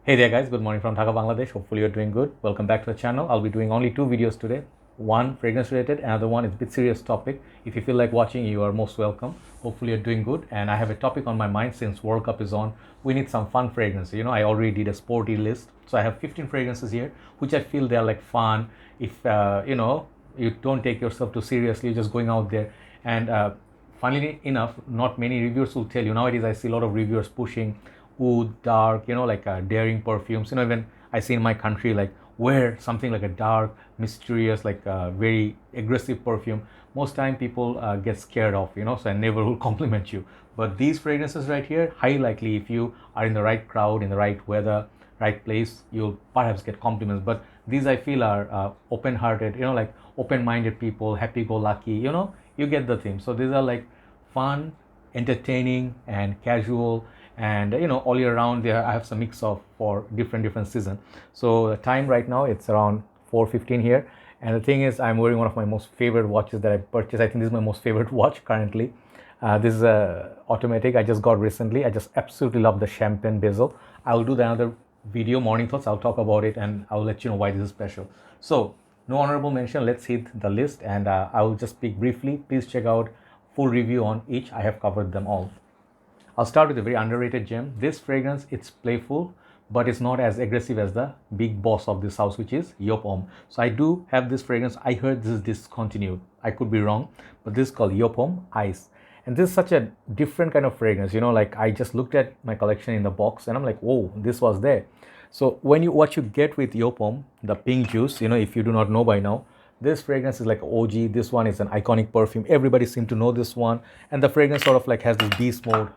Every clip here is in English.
Hey there guys, good morning from Dhaka, Bangladesh. Hopefully you're doing good. Welcome back to the channel. I'll be doing only two videos today. One fragrance related, another one is a bit serious topic. If you feel like watching, you are most welcome. Hopefully you're doing good. And I have a topic on my mind since World Cup is on. We need some fun fragrance. I already did a sporty list. So I have 15 fragrances here, which I feel they're like fun. If, you don't take yourself too seriously, you're just going out there. And funnily enough, not many reviewers will tell you. Nowadays, I see a lot of reviewers pushing oud, dark, like daring perfumes. Even I see in my country, like wear something like a dark, mysterious, like very aggressive perfume. Most time people get scared of, so I never will compliment you. But these fragrances right here, highly likely if you are in the right crowd, in the right weather, right place, you'll perhaps get compliments. But these I feel are open-hearted, like open-minded people, happy-go-lucky, you get the theme. So these are like fun, entertaining, and casual, and all year round there I have some mix of for different season. So the time right now it's around 4:15 here, and the thing is I'm wearing one of my most favorite watches that I purchased. I think this is my most favorite watch currently. This is a automatic I just got recently. I just absolutely love the champagne bezel. I'll do the another video, morning thoughts. I'll talk about it and I'll let you know why this is special. So no honorable mention, let's hit the list, and I will just speak briefly. Please check out full review on each. I have covered them all. I'll start with a very underrated gem. This fragrance, it's playful, but it's not as aggressive as the big boss of this house, which is Joop. So I do have this fragrance. I heard this is discontinued. I could be wrong, but this is called Homme Ice. And this is such a different kind of fragrance. Like I just looked at my collection in the box and I'm like, whoa, this was there. So what you get with Homme, the pink juice, if you do not know by now, this fragrance is like OG. This one is an iconic perfume. Everybody seems to know this one. And the fragrance sort of like has this beast mode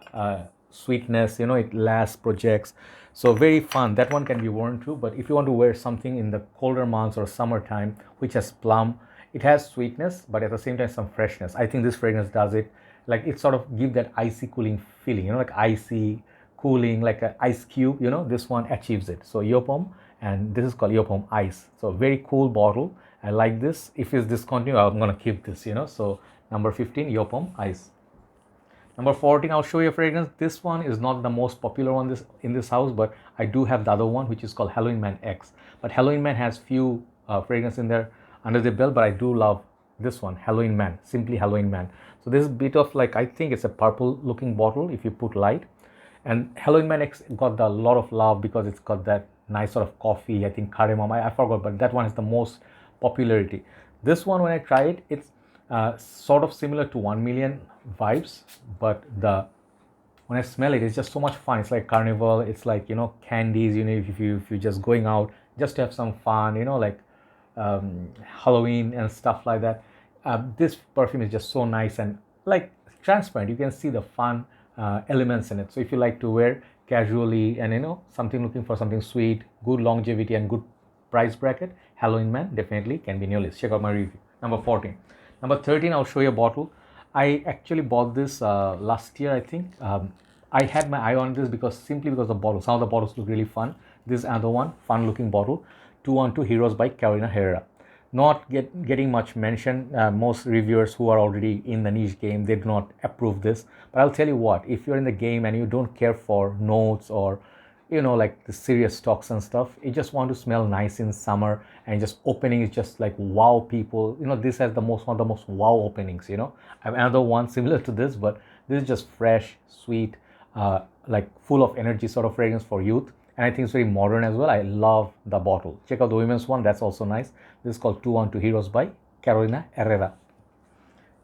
sweetness. It lasts, projects. So very fun. That one can be worn too. But if you want to wear something in the colder months or summertime, which has plum, it has sweetness, but at the same time some freshness. I think this fragrance does it. Like it sort of gives that icy cooling feeling. Like icy cooling, like an ice cube. This one achieves it. So Homme, and this is called Homme Ice. So very cool bottle. I like this. If it's discontinued, I'm gonna keep this, So number 15, Homme Ice. Number 14, I'll show you a fragrance. This one is not the most popular one in this house, but I do have the other one, which is called Halloween Man X. But Halloween Man has few fragrance in there under the belt, but I do love this one, Halloween Man, simply Halloween Man. So this is a bit of like, I think it's a purple looking bottle if you put light. And Halloween Man X got a lot of love because it's got that nice sort of coffee, I think cardamom, I forgot, but that one is the most popularity. This one, when I try it, it's sort of similar to 1 million vibes, but when I smell it, it's just so much fun. It's like carnival. It's like candies. If you're just going out just to have some fun, like Halloween and stuff like that. This perfume is just so nice and like transparent. You can see the fun elements in it. So if you like to wear casually and something looking for something sweet, good longevity and good price bracket, Halloween Man definitely can be in your list. Check out my review. Number 14. Number 13, I'll show you a bottle. I actually bought this last year, I think. I had my eye on this simply because the bottle. Some of the bottles look really fun. This is another one, fun looking bottle. 212 Heroes by Herrera. Not getting much mention. Most reviewers who are already in the niche game, they do not approve this. But I'll tell you what, if you're in the game and you don't care for notes or like the serious stocks and stuff, you just want to smell nice in summer, and just opening is just like wow people. This has one of the most wow openings. I have another one similar to this, but this is just fresh, sweet, like full of energy sort of fragrance for youth. And I think it's very modern as well. I love the bottle. Check out the women's one, that's also nice. This is called 212 Heroes by Herrera.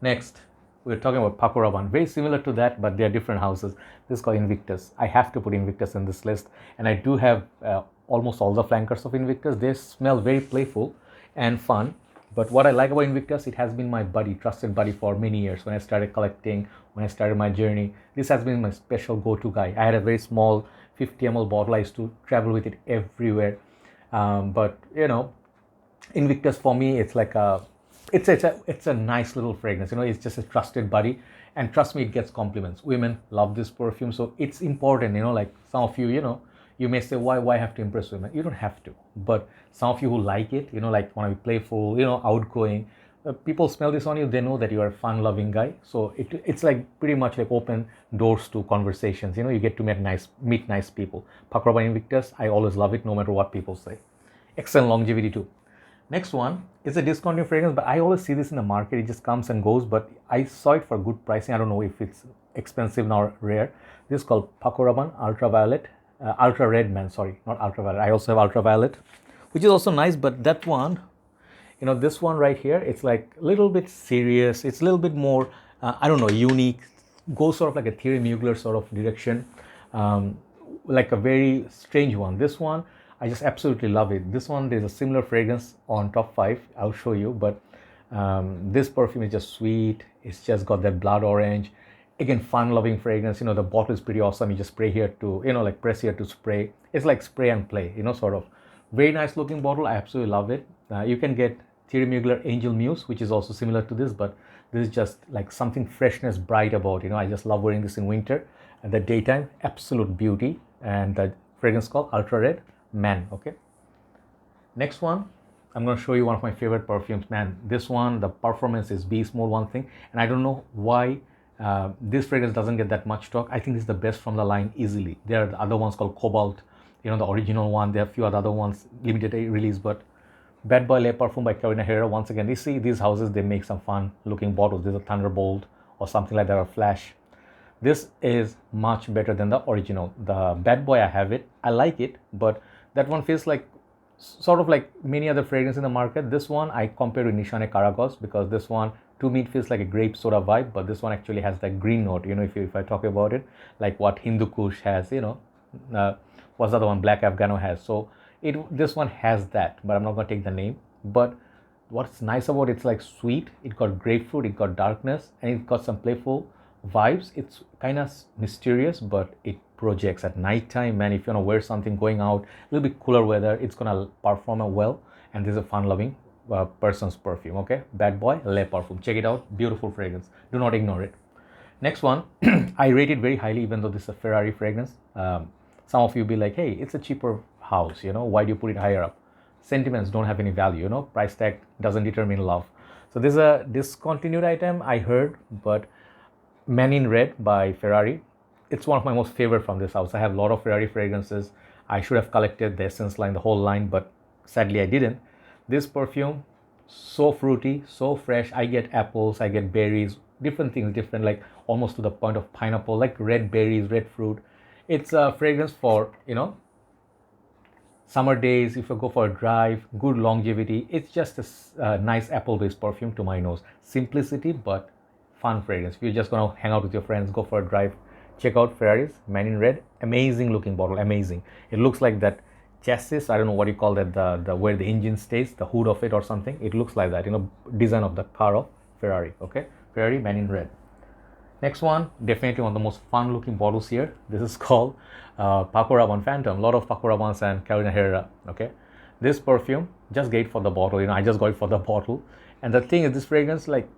Next, we're talking about Paco Rabanne. Very similar to that, but they're different houses. This is called Invictus. I have to put Invictus in this list. And I do have almost all the flankers of Invictus. They smell very playful and fun. But what I like about Invictus, it has been my buddy, trusted buddy for many years. When I started collecting, when I started my journey, this has been my special go-to guy. I had a very small 50 ml bottle. I used to travel with it everywhere. But Invictus for me, it's like it's a nice little fragrance. It's just a trusted buddy, and trust me, it gets compliments. Women love this perfume, so it's important. Like some of you, you may say, why have to impress women? You don't have to, but some of you who like it, like want to be playful, outgoing, people smell this on you, they know that you are a fun-loving guy. So it's like pretty much like open doors to conversations. You know, you get to meet nice people. Paco Rabanne Invictus, I always love it, no matter what people say. Excellent longevity too. Next one is a discontinued fragrance, but I always see this in the market. It just comes and goes, but I saw it for good pricing. I don't know if it's expensive now or rare. This is called Paco Rabanne Ultraviolet, Ultra Red Man. Sorry, not ultraviolet. I also have ultraviolet, which is also nice. But that one, you know, this one right here, it's like a little bit serious. It's a little bit more, I don't know, unique. Goes sort of like a Thierry Mugler sort of direction, like a very strange one. This one, I just absolutely love it. This one, there's a similar fragrance on top 5. I'll show you, but this perfume is just sweet. It's just got that blood orange. Again, fun-loving fragrance. You know, the bottle is pretty awesome. You just spray here to, you know, like press here to spray. It's like spray and play, you know, sort of. Very nice looking bottle. I absolutely love it. You can get Thierry Mugler Angel Muse, which is also similar to this, but this is just like something freshness, bright about. You know, I just love wearing this in winter. At the daytime, absolute beauty. And the fragrance called Ultra Red Man. Okay. Next one, I'm going to show you one of my favorite perfumes. Man, this one, the performance is beast mode, one thing. And I don't know why this fragrance doesn't get that much talk. I think this is the best from the line easily. There are the other ones called Cobalt, you know, the original one. There are a few other ones, limited release, but Bad Boy Le Parfum by Herrera. Once again, you see these houses, they make some fun looking bottles. There's a Thunderbolt or something like that, or Flash. This is much better than the original. The Bad Boy, I have it. I like it, but that one feels like sort of like many other fragrances in the market. This one I compare to Nishane Karagos, because this one to me it feels like a grape soda vibe, but this one actually has that green note. You know, if I talk about it, like what Hindu Kush has, you know, what's the other one, Black Afghano has. So this one has that, but I'm not gonna take the name. But what's nice about it's like sweet. It got grapefruit, it got darkness, and it got some playful vibes. It's kind of mysterious, but it projects at nighttime. Man, if you want to wear something going out, a little bit cooler weather, it's gonna perform well. And this is a fun-loving person's perfume. Okay, Bad Boy Le Parfum. Check it out. Beautiful fragrance. Do not ignore it. Next one, I rate it very highly, even though this is a Ferrari fragrance. Some of you be like, hey, it's a cheaper house. You know, why do you put it higher up? Sentiments don't have any value. You know, price tag doesn't determine love. So this is a discontinued item, I heard, but Man in Red by Ferrari. It's one of my most favorite from this house. I have a lot of Ferrari fragrances. I should have collected the essence line, the whole line, but sadly I didn't. This perfume, so fruity, so fresh. I get apples, I get berries, different things, different, like almost to the point of pineapple, like red berries, red fruit. It's a fragrance for, you know, summer days, if you go for a drive, good longevity. It's just a nice apple-based perfume to my nose. Simplicity, but fun fragrance. If you're just gonna hang out with your friends, go for a drive, check out Ferrari's Man in Red. Amazing looking bottle, amazing. It looks like that chassis, I don't know what you call that, the where the engine stays, the hood of it or something. It looks like that, you know, design of the car of Ferrari. Okay, Ferrari Man in Red. Next one, definitely one of the most fun looking bottles here. This is called Paco Rabanne Phantom. A lot of Paco Rabannes and Kilian Herrera. Okay, this perfume, just get it for the bottle. You know, I just got it for the bottle. And the thing is, this fragrance, like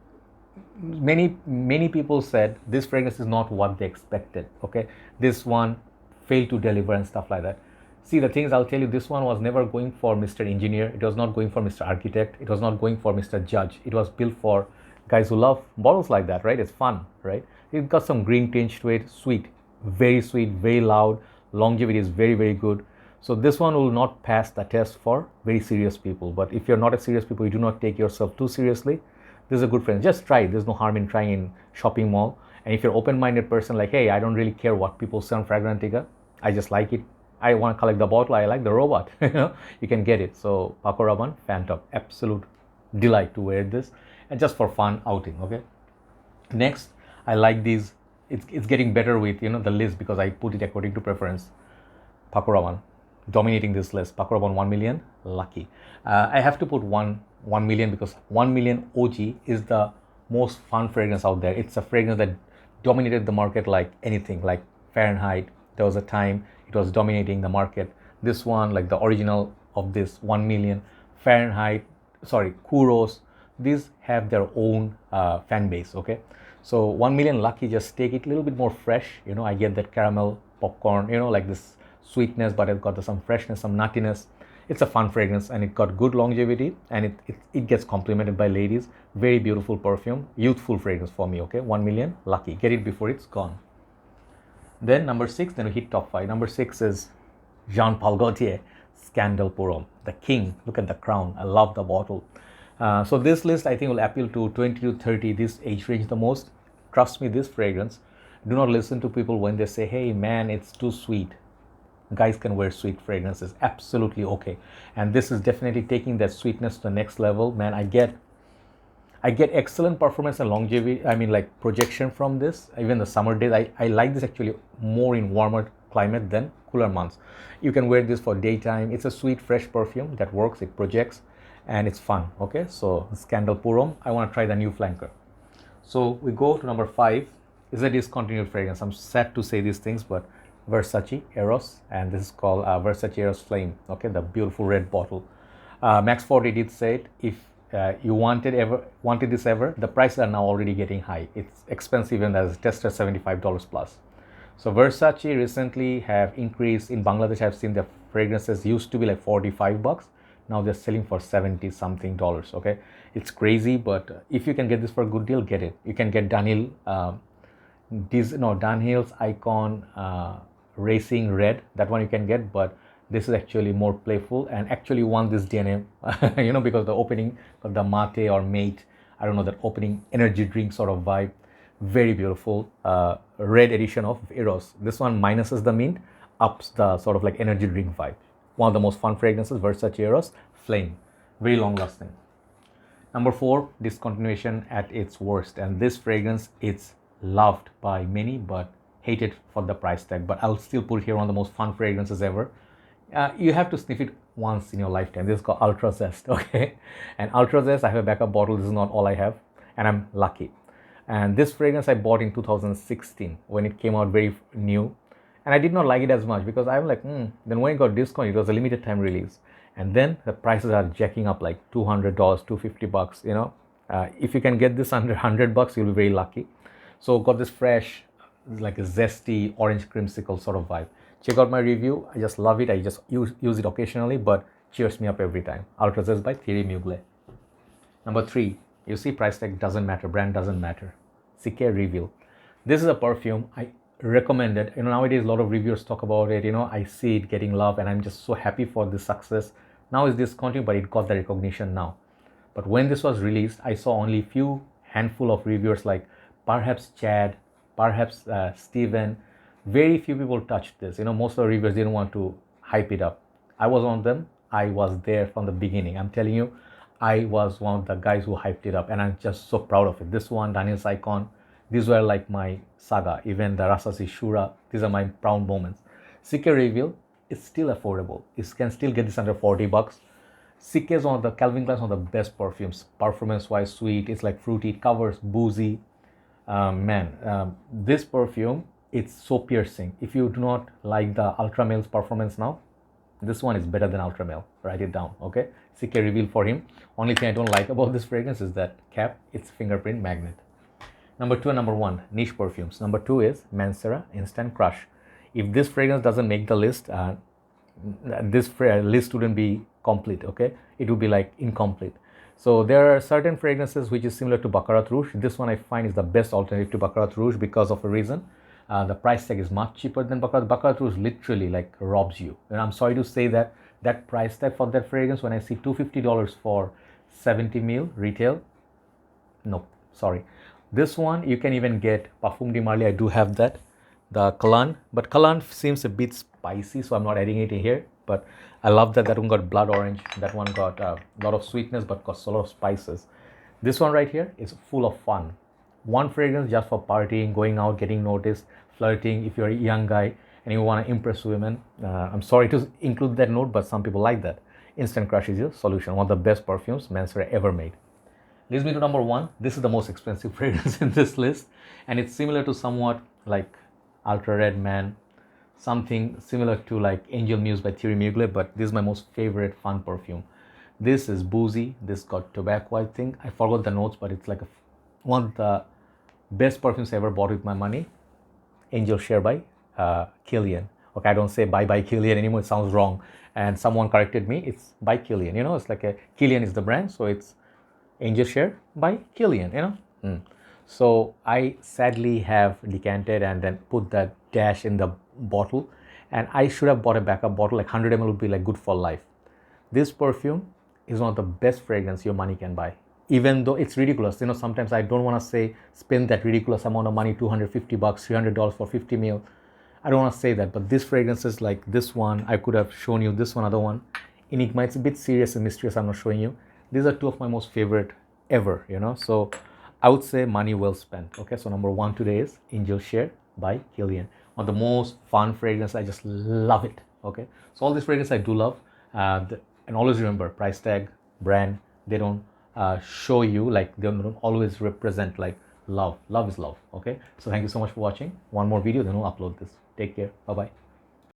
many people said, this fragrance is not what they expected. Okay, this one failed to deliver and stuff like that. See, the thing is, I'll tell you, this one was never going for Mr. Engineer. It was not going for Mr. Architect. It was not going for Mr. Judge. It was built for guys who love bottles like that, right? It's fun, right? It got some green tinge to it, sweet, very loud. Longevity is very, very good. So this one will not pass the test for very serious people. But if you're not a serious people, you do not take yourself too seriously, this is a good friend. Just try it. There's no harm in trying in shopping mall. And if you're open-minded person, like, hey, I don't really care what people say on Fragrantica, I just like it. I want to collect the bottle. I like the robot. You know, you can get it. So Paco Rabanne Phantom, absolute delight to wear this, and just for fun outing. Okay. Next, I like these. It's getting better with, you know, the list, because I put it according to preference. Paco Rabanne dominating this list. Paco Rabanne 1 million, lucky. I have to put 1 million because 1 million OG is the most fun fragrance out there. It's a fragrance that dominated the market like anything, like Fahrenheit. There was a time it was dominating the market. This one, like the original of this 1 million, Fahrenheit, sorry, Kuros, these have their own fan base. Okay, so 1 million lucky, just take it a little bit more fresh. You know, I get that caramel popcorn, you know, like this sweetness, but it's got some freshness, some nuttiness. It's a fun fragrance and it got good longevity, and it gets complimented by ladies. Very beautiful perfume, youthful fragrance for me. Okay, 1 million, lucky. Get it before it's gone. Then number 6, then we hit top 5. Number 6 is Jean Paul Gaultier Scandal Puron, the king. Look at the crown. I love the bottle. So this list I think will appeal to 20 to 30, this age range the most. Trust me, this fragrance, do not listen to people when they say, hey man, it's too sweet. Guys can wear sweet fragrances, absolutely okay. And this is definitely taking that sweetness to the next level. Man, I get excellent performance and longevity, I mean like projection from this. Even the summer days, I like this actually more in warmer climate than cooler months. You can wear this for daytime. It's a sweet, fresh perfume that works, it projects, and it's fun. Okay, so Scandal Puron, I want to try the new flanker. So we go to number 5. Is a discontinued fragrance. I'm sad to say these things, but Versace Eros, and this is called Versace Eros Flame. Okay, the beautiful red bottle. Max 40 did say it. If you wanted this ever, the prices are now already getting high. It's expensive, and as tested $75 plus. So Versace recently have increased in Bangladesh. I've seen their fragrances used to be like $45. Now they're selling for 70 something dollars. Okay, it's crazy, but if you can get this for a good deal, get it. You can get Dunhill's Icon Racing Red. That one you can get, but this is actually more playful and actually won this DNA, because the opening got the mate or mate, I don't know, that opening energy drink sort of vibe. Very beautiful red edition of Eros. This one minuses the mint, ups the sort of like energy drink vibe. One of the most fun fragrances, Versace Eros Flame. Very long lasting. Number 4, discontinuation at its worst. And this fragrance, it's loved by many, but hated for the price tag. But I'll still put here one of the most fun fragrances ever. You have to sniff it once in your lifetime. This is called Ultra Zest, okay? And Ultra Zest, I have a backup bottle. This is not all I have, and I'm lucky. And this fragrance I bought in 2016 when it came out very new. And I did not like it as much because I'm like, then when it got discounted, it was a limited time release. And then the prices are jacking up like $200, $250, if you can get this under $100, you'll be very lucky. So got this fresh, like a zesty orange creamsicle sort of vibe. Check out my review. I just love it. I just use it occasionally, but cheers me up every time. Ultra Zest by Thierry Mugler. Number 3, you see price tag doesn't matter, brand doesn't matter. CK Reveal. This is a perfume I recommend it. Nowadays a lot of reviewers talk about it. I see it getting love, and I'm just so happy for this success. Now it's discontinued, but it got the recognition now. But when this was released, I saw only few handful of reviewers, like perhaps Chad, perhaps Steven. Very few people touched this. Most of the reviewers didn't want to hype it up. I was one of them. I was there from the beginning. I'm telling you, I was one of the guys who hyped it up, and I'm just so proud of it. This one, Daniel's Icon, these were like my saga. Even the Rasasi Shura, these are my proud moments. CK Reveal is still affordable. You can still get this under $40. CK is one of the Calvin Klein's one of the best perfumes. Performance-wise, sweet. It's like fruity. It covers boozy. This perfume, it's so piercing. If you do not like the Ultra Male's performance now, this one is better than Ultra Male. Write it down, okay? CK Reveal for him. Only thing I don't like about this fragrance is that cap. It's fingerprint magnet. Number 2 and number 1, niche perfumes. Number 2 is Mancera Instant Crush. If this fragrance doesn't make the list, this list wouldn't be complete, okay? It would be like incomplete. So there are certain fragrances which is similar to Baccarat Rouge. This one I find is the best alternative to Baccarat Rouge because of a reason. The price tag is much cheaper than Baccarat. Baccarat Rouge literally like robs you. And I'm sorry to say that price tag for that fragrance, when I see $250 for 70 ml retail, no, sorry. This one you can even get Parfum de Marly. I do have that. The Kilian, but Kilian seems a bit spicy, so I'm not adding it in here. But I love that one got blood orange. That one got a lot of sweetness, but got a lot of spices. This one right here is full of fun. One fragrance just for partying, going out, getting noticed, flirting. If you're a young guy and you want to impress women, I'm sorry to include that note, but some people like that. Instant Crush is your solution. One of the best perfumes Mensura ever made. Leads me to number 1. This is the most expensive fragrance in this list, and it's similar to somewhat like Ultra Red Man, something similar to like Angel Muse by Thierry Mugler, but this is my most favorite fun perfume. This is boozy. This got tobacco, I think. I forgot the notes, but it's like one of the best perfumes I ever bought with my money. Angel Share by Kilian. Okay, I don't say bye bye Kilian anymore. It sounds wrong. And someone corrected me. It's by Kilian. You know, it's like a Kilian is the brand, so it's Angel Share by Kilian. You know. So I sadly have decanted and then put that dash in the bottle, and I should have bought a backup bottle. Like 100 ml would be like good for life. This perfume is one of the best fragrance your money can buy. Even though it's ridiculous, you know, sometimes I don't want to say spend that ridiculous amount of money, $250, $300 for 50 ml. I don't want to say that, but this fragrance is like this one. I could have shown you this one, other one. Enigma, it's a bit serious and mysterious. I'm not showing you. These are two of my most favorite ever, you know. So I would say money well spent. Okay, so number one today is Angel Share by Kilian. One of the most fun fragrance. I just love it. Okay, so all these fragrances I do love. And always remember, price tag, brand, they don't show you, like they don't always represent like love. Love is love. Okay, so thank you so much for watching. One more video, then we'll upload this. Take care. Bye bye.